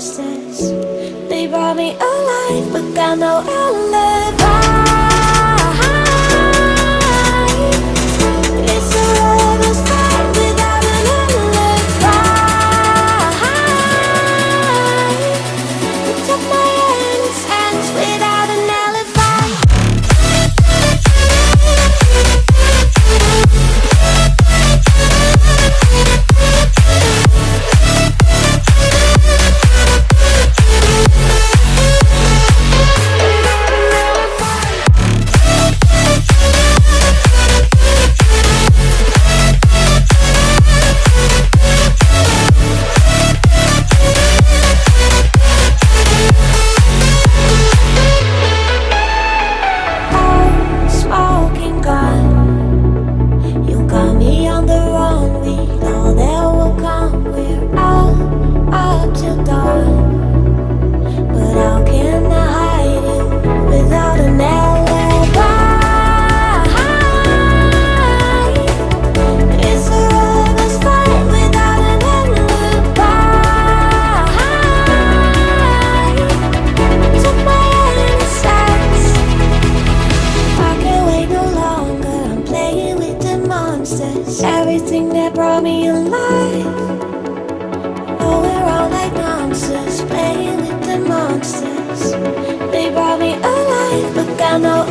monsters. They brought me alive, but got no alibi. It's a lover's fight without an alibi. Took my hands without an alibi. Everything that brought me alive. Oh, we're all like monsters, playing with the monsters. They brought me alive, but got no